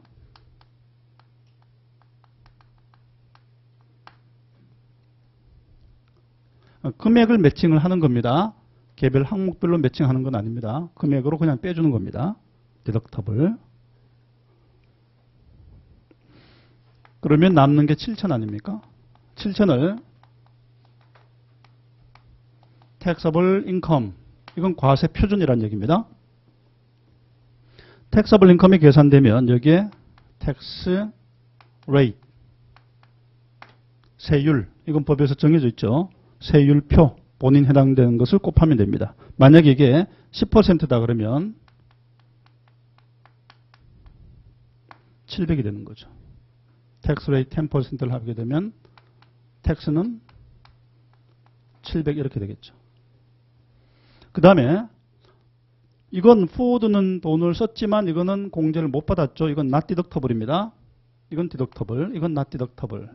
금액을 매칭을 하는 겁니다. 개별 항목별로 매칭하는 건 아닙니다. 금액으로 그냥 빼주는 겁니다. 디덕터블. 그러면 남는 게 7,000 아닙니까? 7,000을 taxable income 이건 과세 표준이라는 얘기입니다. taxable income이 계산되면 여기에 tax rate 세율 이건 법에서 정해져 있죠. 세율표 본인 해당되는 것을 곱하면 됩니다. 만약에 이게 10%다 그러면 700이 되는 거죠. tax rate 10%를 하게 되면 텍스는 700 이렇게 되겠죠. 그 다음에 이건 포드는 돈을 썼지만 이거는 공제를 못 받았죠. 이건 not deductible입니다. 이건 deductible, 이건 not deductible.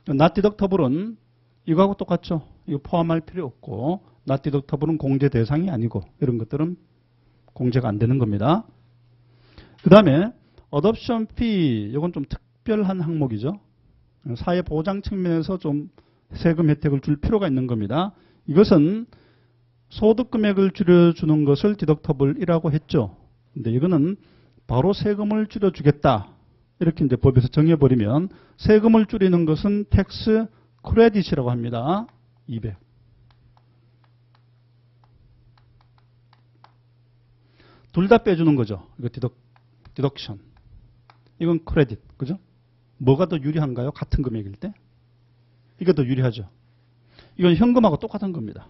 not deductible은 이거하고 똑같죠. 이거 포함할 필요 없고 not deductible은 공제 대상이 아니고 이런 것들은 공제가 안 되는 겁니다. 그 다음에 어덥션 피 이건 좀 특별한 항목이죠. 사회보장 측면에서 좀 세금 혜택을 줄 필요가 있는 겁니다. 이것은 소득 금액을 줄여주는 것을 디덕터블이라고 했죠. 근데 이거는 바로 세금을 줄여주겠다. 이렇게 이제 법에서 정해버리면 세금을 줄이는 것은 텍스 크레딧이라고 합니다. 200. 둘 다 빼주는 거죠. 이거 디덕션. 이건 크레딧. 그죠? 뭐가 더 유리한가요? 같은 금액일 때? 이게 더 유리하죠. 이건 현금하고 똑같은 겁니다.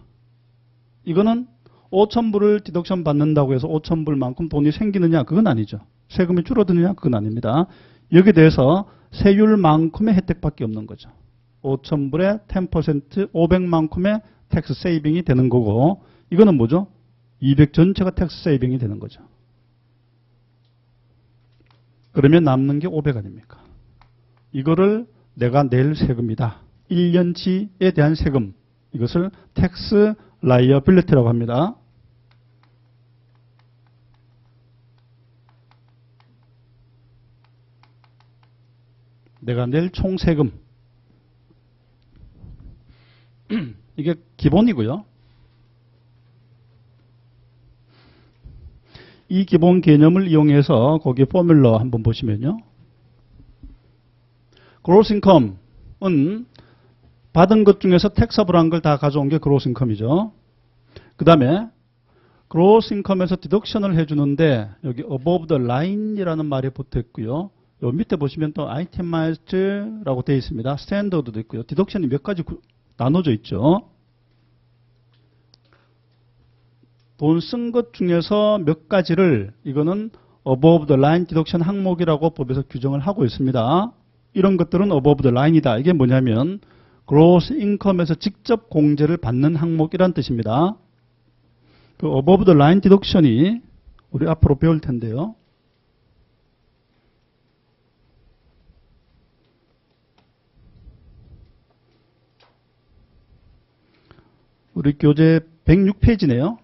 이거는 5,000불을 디덕션 받는다고 해서 5,000불만큼 돈이 생기느냐? 그건 아니죠. 세금이 줄어드느냐? 그건 아닙니다. 여기에 대해서 세율만큼의 혜택밖에 없는 거죠. 5,000불에 10% 500만큼의 텍스 세이빙이 되는 거고 이거는 뭐죠? 200 전체가 텍스 세이빙이 되는 거죠. 그러면 남는 게 500 아닙니까? 이거를 내가 낼 세금이다. 1년치에 대한 세금. 이것을 tax liability라고 합니다. 내가 낼 총 세금. 이게 기본이고요. 이 기본 개념을 이용해서 거기 포뮬러 한번 보시면요. gross income은 받은 것 중에서 텍서블한 걸 다 가져온 게 gross income이죠. 그 다음에 gross income에서 디덕션을 해주는데 여기 above the line이라는 말이 붙어 있고요. 요 밑에 보시면 또 itemized라고 되어 있습니다. standard도 있고요. 디덕션이 몇 가지 나눠져 있죠. 돈 쓴 것 중에서 몇 가지를 이거는 above the line 디덕션 항목이라고 법에서 규정을 하고 있습니다. 이런 것들은 above the line이다. 이게 뭐냐면 gross income에서 직접 공제를 받는 항목이란 뜻입니다. 그 above the line 디덕션이 우리 앞으로 배울 텐데요. 우리 교재 106페이지네요.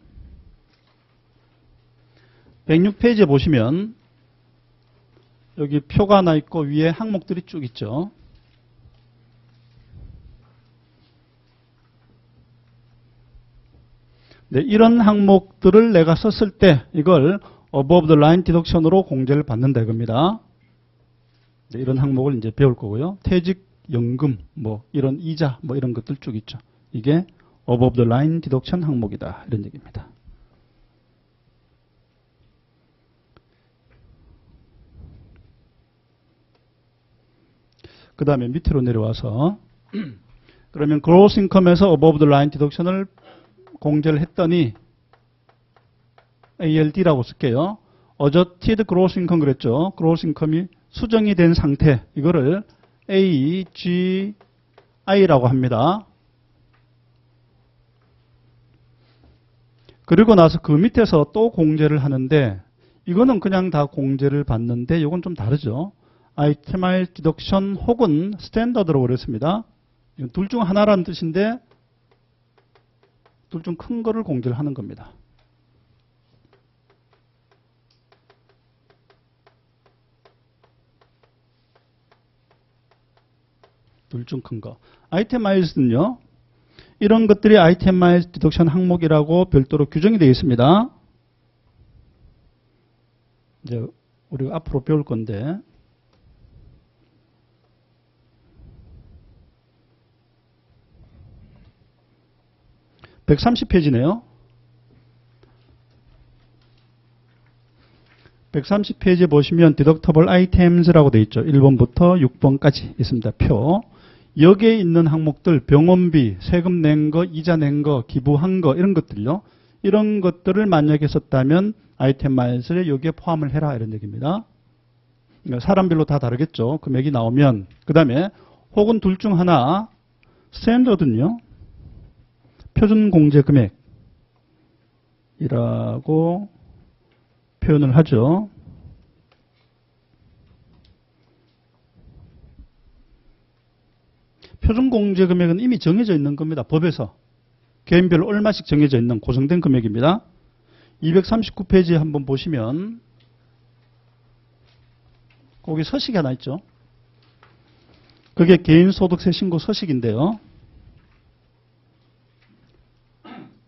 106페이지에 보시면 여기 표가 하나 있고 위에 항목들이 쭉 있죠. 네, 이런 항목들을 내가 썼을 때 이걸 above the line 디덕션으로 공제를 받는다 이겁니다. 네, 이런 항목을 이제 배울 거고요. 퇴직연금, 뭐 이런 이자, 뭐 이런 것들 쭉 있죠. 이게 above the line 디덕션 항목이다 이런 얘기입니다. 그 다음에 밑으로 내려와서 그러면 gross income에서 above the line 디덕션을 공제를 했더니 ALD라고 쓸게요. adjusted gross income 그랬죠. gross income이 수정이 된 상태 이거를 AGI라고 합니다. 그리고 나서 그 밑에서 또 공제를 하는데 이거는 그냥 다 공제를 받는데 이건 좀 다르죠. itemized deduction 혹은 스탠더드라고 그랬습니다. 둘 중 하나라는 뜻인데 둘 중 큰 거를 공제를 하는 겁니다. 둘 중 큰 거. itemized는요. 이런 것들이 itemized deduction 항목이라고 별도로 규정이 되어 있습니다. 이제 우리가 앞으로 배울 건데 130페이지네요. 130페이지에 보시면 deductible items라고 되어 있죠. 1번부터 6번까지 있습니다. 표. 여기에 있는 항목들 병원비, 세금 낸 거, 이자 낸 거, 기부한 거 이런 것들요. 이런 것들을 만약에 썼다면 itemized에 여기에 포함을 해라 이런 얘기입니다. 그러니까 사람별로 다 다르겠죠. 금액이 나오면. 그 다음에 혹은 둘 중 하나 스탠더드는요. 표준 공제 금액이라고 표현을 하죠. 표준 공제 금액은 이미 정해져 있는 겁니다. 법에서. 개인별로 얼마씩 정해져 있는 고정된 금액입니다. 239페이지에 한번 보시면 거기 서식이 하나 있죠. 그게 개인소득세 신고 서식인데요.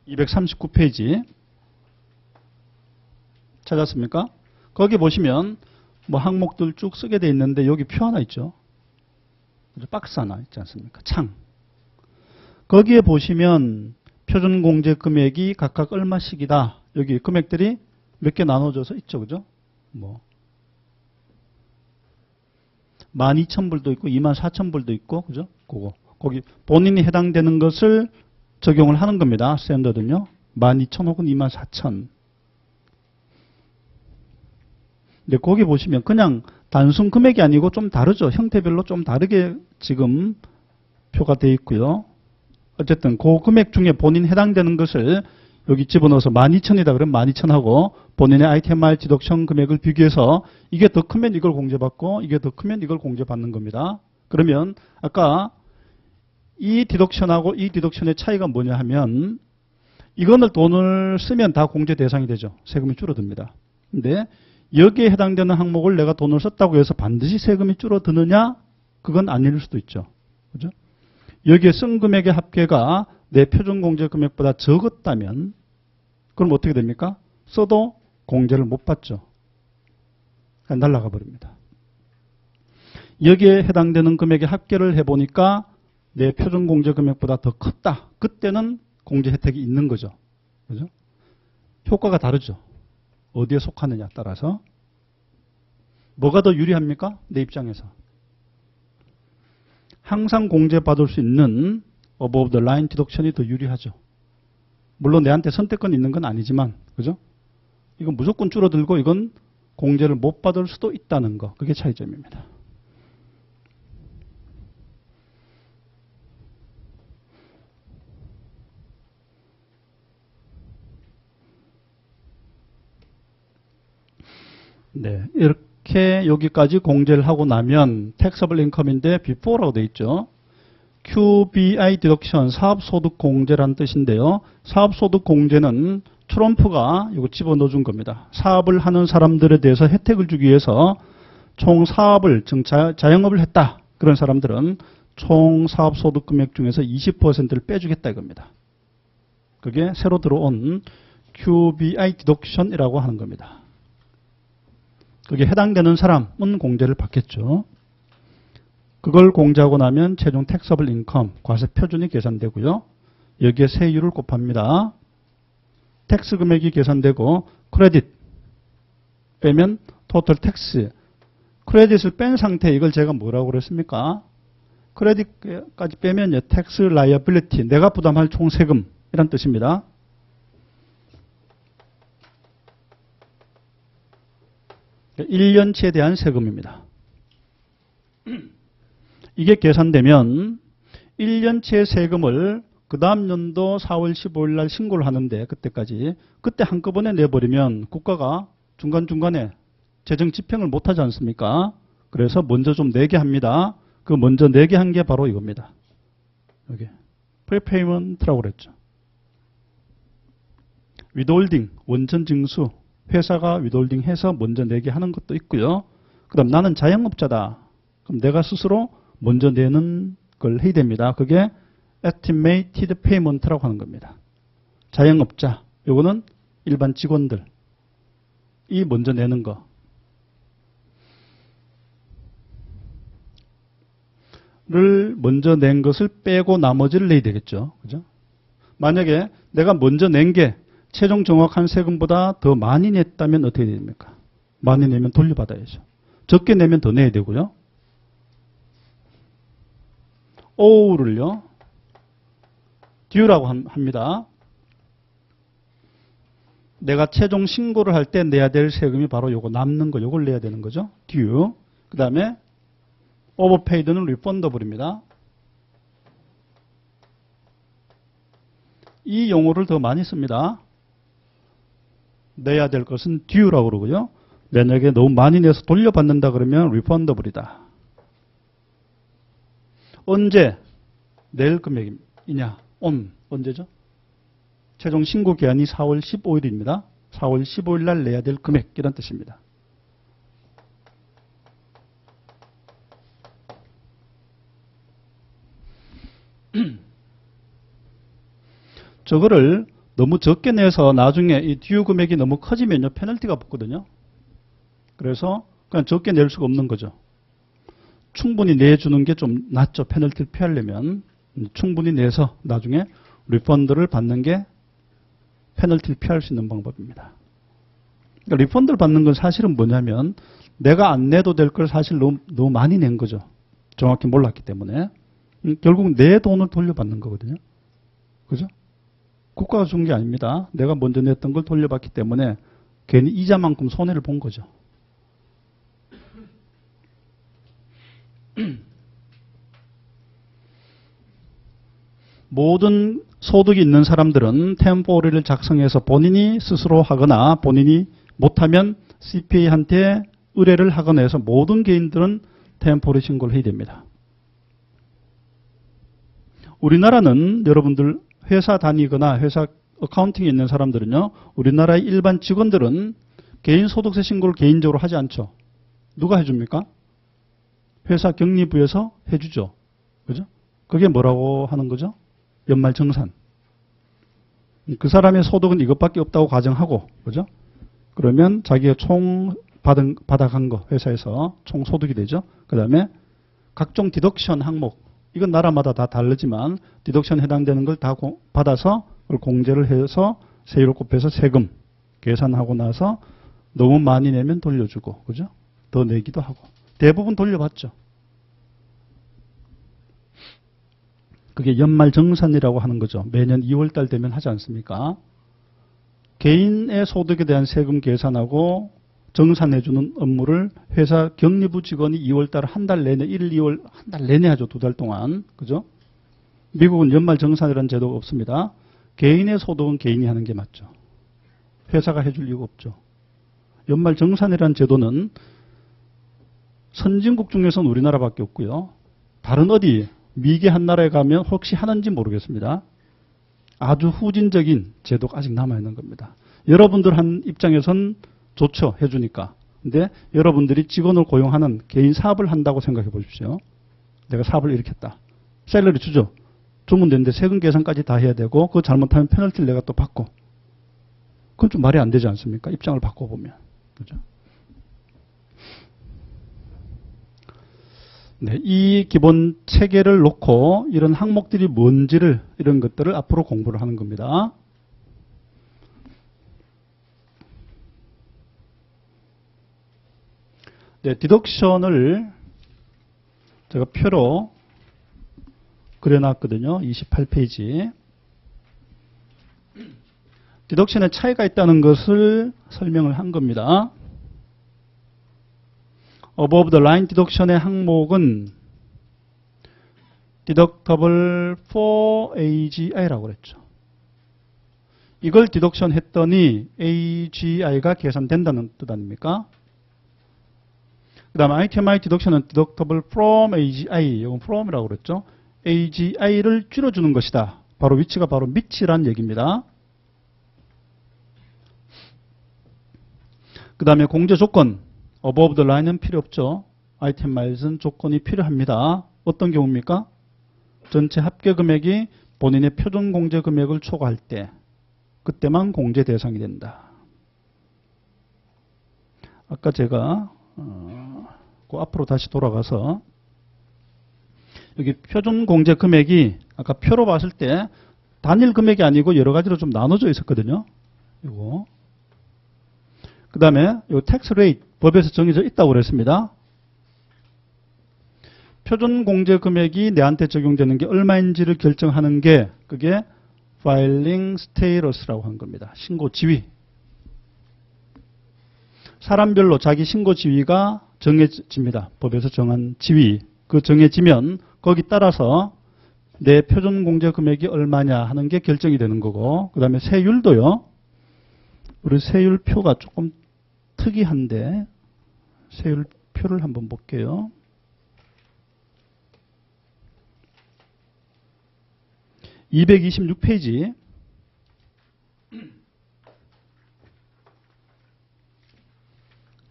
239페이지 찾았습니까? 거기 보시면 뭐 항목들 쭉 쓰게 돼 있는데 여기 표 하나 있죠. 박스 하나 있지 않습니까? 창. 거기에 보시면 표준 공제 금액이 각각 얼마씩이다. 여기 금액들이 몇 개 나눠져서 있죠. 그죠? 뭐 12,000불도 있고 24,000불도 있고 그죠? 그거. 거기 본인이 해당되는 것을 적용을 하는 겁니다. 스탠더드는요. 12,000 혹은 24,000. 근데 거기 보시면 그냥 단순 금액이 아니고 좀 다르죠. 형태별로 좀 다르게 지금 표가 되어 있고요. 어쨌든 그 금액 중에 본인 해당되는 것을 여기 집어넣어서 12,000이다 그러면 12,000하고 본인의 ITMR 디덕션 금액을 비교해서 이게 더 크면 이걸 공제받고 이게 더 크면 이걸 공제받는 겁니다. 그러면 아까 이 디덕션하고 이 디덕션의 차이가 뭐냐 하면 이거는 돈을 쓰면 다 공제 대상이 되죠. 세금이 줄어듭니다. 근데 여기에 해당되는 항목을 내가 돈을 썼다고 해서 반드시 세금이 줄어드느냐? 그건 아닐 수도 있죠. 그죠? 여기에 쓴 금액의 합계가 내 표준 공제 금액보다 적었다면 그럼 어떻게 됩니까? 써도 공제를 못 받죠. 날아가 버립니다. 여기에 해당되는 금액의 합계를 해보니까 내 표준 공제 금액보다 더 컸다. 그때는 공제 혜택이 있는 거죠. 그죠? 효과가 다르죠. 어디에 속하느냐 따라서. 뭐가 더 유리합니까? 내 입장에서. 항상 공제받을 수 있는 above the line 디덕션이 더 유리하죠. 물론 내한테 선택권이 있는 건 아니지만, 그죠? 이건 무조건 줄어들고 이건 공제를 못 받을 수도 있다는 거. 그게 차이점입니다. 네, 이렇게 여기까지 공제를 하고 나면 taxable income인데 before라고 되어 있죠. QBI 디덕션, 사업소득 공제라는 뜻인데요. 사업소득 공제는 트럼프가 이거 집어넣어 준 겁니다. 사업을 하는 사람들에 대해서 혜택을 주기 위해서 총 사업을, 즉 자영업을 했다. 그런 사람들은 총 사업소득 금액 중에서 20%를 빼주겠다 이겁니다. 그게 새로 들어온 QBI 디덕션이라고 하는 겁니다. 그게 해당되는 사람은 공제를 받겠죠. 그걸 공제하고 나면 최종 taxable income, 과세 표준이 계산되고요. 여기에 세율을 곱합니다. 텍스 금액이 계산되고 크레딧 빼면 total tax. 크레딧을 뺀 상태 이걸 제가 뭐라고 그랬습니까? 크레딧까지 빼면 tax liability, 내가 부담할 총 세금 이란 뜻입니다. 그러니까 1년치에 대한 세금입니다. 이게 계산되면 1년치의 세금을 그 다음 연도 4월 15일 날 신고를 하는데 그때 한꺼번에 내버리면 국가가 중간중간에 재정 집행을 못하지 않습니까? 그래서 먼저 좀 내게 합니다. 그 먼저 내게 한 게 바로 이겁니다. 여기 프리페이먼트라고 그랬죠. 위도홀딩, 원천 징수, 회사가 위도홀딩 해서 먼저 내게 하는 것도 있고요. 그 다음 나는 자영업자다. 그럼 내가 스스로 먼저 내는 걸 해야 됩니다. 그게 estimated payment라고 하는 겁니다. 자영업자, 요거는 일반 직원들이 먼저 내는 거. 를 먼저 낸 것을 빼고 나머지를 내야 되겠죠. 그죠? 만약에 내가 먼저 낸 게 최종 정확한 세금보다 더 많이 냈다면 어떻게 됩니까? 많이 내면 돌려받아야죠. 적게 내면 더 내야 되고요. O를요. due라고 합니다. 내가 최종 신고를 할 때 내야 될 세금이 바로 요거 남는 거, 요걸 내야 되는 거죠. due. 그 다음에 overpaid는 refundable입니다. 이 용어를 더 많이 씁니다. 내야 될 것은 due라고 그러고요. 만약에 너무 많이 내서 돌려받는다 그러면 refundable이다. 언제 낼 금액이냐? 언제죠? 최종 신고 기한이 4월 15일입니다. 4월 15일 날 내야 될 금액이란 뜻입니다. 저거를 너무 적게 내서 나중에 이 듀 금액이 너무 커지면요, 페널티가 붙거든요. 그래서 그냥 적게 낼 수가 없는 거죠. 충분히 내주는 게 좀 낫죠. 페널티를 피하려면. 충분히 내서 나중에 리펀드를 받는 게 페널티를 피할 수 있는 방법입니다. 그러니까 리펀드를 받는 건 사실은 뭐냐면 내가 안 내도 될 걸 사실 너무 많이 낸 거죠. 정확히 몰랐기 때문에. 결국 내 돈을 돌려받는 거거든요. 그죠? 국가가 준 게 아닙니다. 내가 먼저 냈던 걸 돌려받기 때문에 괜히 이자만큼 손해를 본 거죠. 모든 소득이 있는 사람들은 템포리를 작성해서 본인이 스스로 하거나 본인이 못하면 CPA한테 의뢰를 하거나 해서 모든 개인들은 템포리 신고를 해야 됩니다. 우리나라는 여러분들 회사 다니거나 회사 어카운팅에 있는 사람들은요. 우리나라의 일반 직원들은 개인소득세 신고를 개인적으로 하지 않죠. 누가 해줍니까? 회사 격리부에서 해주죠. 그죠? 그게 뭐라고 하는 거죠? 연말정산. 그 사람의 소득은 이것밖에 없다고 가정하고, 그죠? 그러면 자기가 총 받아간 거, 회사에서 총 소득이 되죠. 그 다음에 각종 디덕션 항목, 이건 나라마다 다 다르지만 디덕션 해당되는 걸 다 받아서 그걸 공제를 해서 세율을 곱해서 세금 계산하고 나서 너무 많이 내면 돌려주고, 그죠? 더 내기도 하고. 대부분 돌려받죠. 그게 연말정산이라고 하는 거죠. 매년 2월달 되면 하지 않습니까? 개인의 소득에 대한 세금 계산하고 정산해주는 업무를 회사 격리부 직원이 2월달 한 달 내내 1, 2월 한 달 내내 하죠. 2달 동안. 그죠? 미국은 연말정산이라는 제도가 없습니다. 개인의 소득은 개인이 하는 게 맞죠. 회사가 해줄 이유가 없죠. 연말정산이라는 제도는 선진국 중에서는 우리나라밖에 없고요. 다른 어디 미개 한 나라에 가면 혹시 하는지 모르겠습니다. 아주 후진적인 제도가 아직 남아있는 겁니다. 여러분들 한 입장에선 좋죠. 해주니까. 근데 여러분들이 직원을 고용하는 개인 사업을 한다고 생각해 보십시오. 내가 사업을 일으켰다. 샐러리 주죠. 주면 되는데 세금 계산까지 다 해야 되고 그거 잘못하면 페널티를 내가 또 받고. 그건 좀 말이 안 되지 않습니까? 입장을 바꿔보면. 그죠? 네, 이 기본 체계를 놓고 이런 항목들이 뭔지를 이런 것들을 앞으로 공부를 하는 겁니다. 네, 디덕션을 제가 표로 그려놨거든요. 28페이지. 디덕션에 차이가 있다는 것을 설명을 한 겁니다. above the line 디덕션의 항목은 deductible for AGI라고 그랬죠. 이걸 디덕션 했더니 AGI가 계산된다는 뜻 아닙니까? 그 다음에 ITMI 디덕션은 deductible from AGI, 이건 from이라고 그랬죠. AGI를 줄여주는 것이다. 바로 위치가 바로 밑이란 얘기입니다. 그 다음에 공제 조건, above the line은 필요 없죠. ITMI는 조건이 필요합니다. 어떤 경우입니까? 전체 합계 금액이 본인의 표준 공제 금액을 초과할 때 그때만 공제 대상이 된다. 아까 제가 그 앞으로 다시 돌아가서 여기 표준 공제 금액이 아까 표로 봤을 때 단일 금액이 아니고 여러 가지로 좀 나눠져 있었거든요. 이거. 그 다음에 이 텍스 레이트 법에서 정해져 있다고 그랬습니다. 표준 공제 금액이 내한테 적용되는 게 얼마인지를 결정하는 게 그게 파일링 스테이러스라고 하는 겁니다. 신고 지위. 사람별로 자기 신고 지위가 정해집니다. 법에서 정한 지위. 그 정해지면 거기 따라서 내 표준 공제 금액이 얼마냐 하는 게 결정이 되는 거고, 그 다음에 세율도요. 우리 세율표가 조금 특이한데 세율표를 한번 볼게요. (226페이지)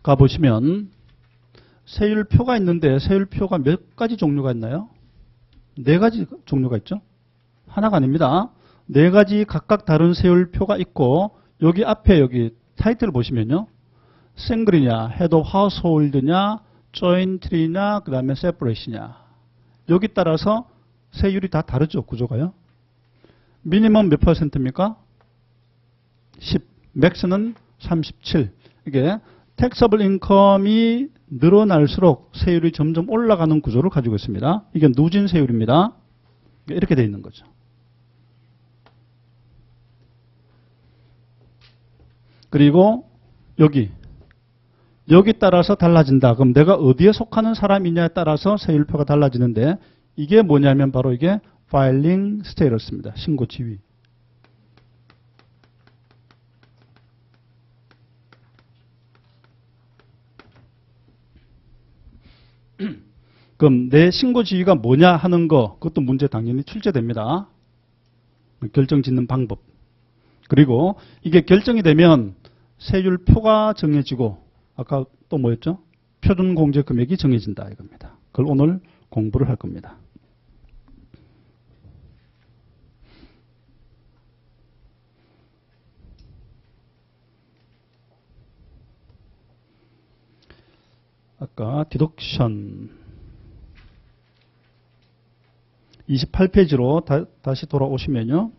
가보시면 세율표가 있는데 세율표가 몇 가지 종류가 있나요? 4가지 종류가 있죠. 하나가 아닙니다. 4가지 각각 다른 세율표가 있고 여기 앞에 여기 타이틀을 보시면요. 싱글이냐, 헤드 오브 하우스홀드냐, 조인트리냐, 그 다음에 세퍼레이트냐. 여기 따라서 세율이 다 다르죠. 구조가요. 미니멈 몇 퍼센트입니까? 10. 맥스는 37. 이게 택서블 인컴이 늘어날수록 세율이 점점 올라가는 구조를 가지고 있습니다. 이게 누진 세율입니다. 이렇게 되어 있는 거죠. 그리고 여기 따라서 달라진다. 그럼 내가 어디에 속하는 사람이냐에 따라서 세율표가 달라지는데 이게 뭐냐면 바로 이게 파일링 스테이러스입니다. 신고 지위. 그 그럼 내 신고 지위가 뭐냐 하는 거, 그것도 문제 당연히 출제됩니다. 결정 짓는 방법. 그리고 이게 결정이 되면 세율표가 정해지고, 아까 또 뭐였죠? 표준 공제 금액이 정해진다 이겁니다. 그걸 오늘 공부를 할 겁니다. 아까 디덕션 28페이지로 다시 돌아오시면요.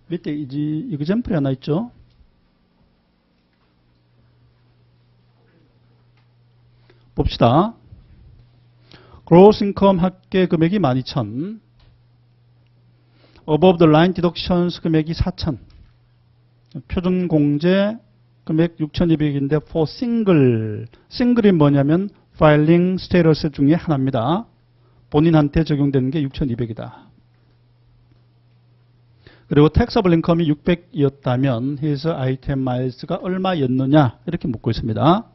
밑에 이그젬플이 하나 있죠. 봅시다. Gross income 합계 금액이 12,000. Above the line deductions 금액이 4,000. 표준 공제 금액 6,200인데 for single이 뭐냐면 filing status 중에 하나입니다. 본인한테 적용되는 게 6,200이다. 그리고 taxable income이 600이었다면 his item miles가 얼마였느냐 이렇게 묻고 있습니다.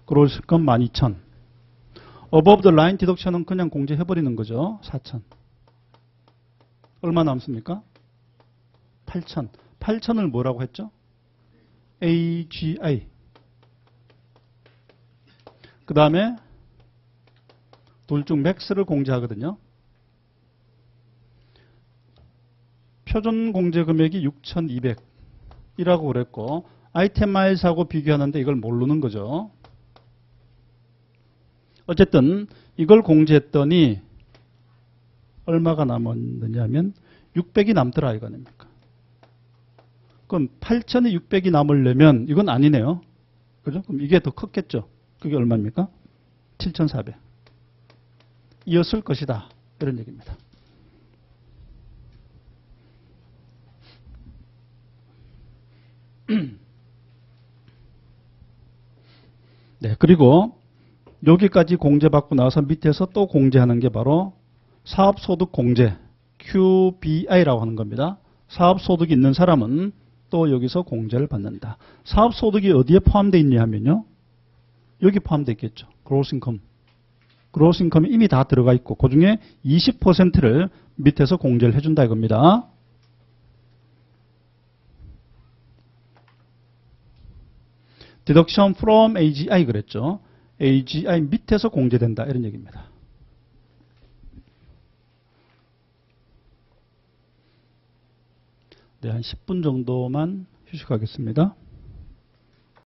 gross income 12,000. above the line deduction은 그냥 공제해버리는 거죠. 4,000. 얼마 남습니까? 8,000. 8,000을 뭐라고 했죠? AGI. 그 다음에 둘 중 맥스를 공제하거든요. 표준 공제 금액이 6,200이라고 그랬고 아이템 마일스하고 비교하는데 이걸 모르는 거죠. 어쨌든 이걸 공제했더니 얼마가 남았느냐 하면 600이 남더라 이거 아닙니까? 그럼 8,000에 600이 남으려면 이건 아니네요. 그죠? 그럼 이게 더 컸겠죠? 그게 얼마입니까? 7,400. 이었을 것이다. 이런 얘기입니다. 네, 그리고 여기까지 공제받고 나서 밑에서 또 공제하는 게 바로 사업소득 공제, QBI라고 하는 겁니다. 사업소득이 있는 사람은 또 여기서 공제를 받는다. 사업소득이 어디에 포함되어 있냐 하면요. 여기 포함되어 있겠죠. Gross income. Gross income이 이미 다 들어가 있고 그 중에 20%를 밑에서 공제를 해준다 이겁니다. Deduction from AGI 그랬죠. AGI 밑에서 공제된다 이런 얘기입니다. 네, 한 10분 정도만 휴식하겠습니다.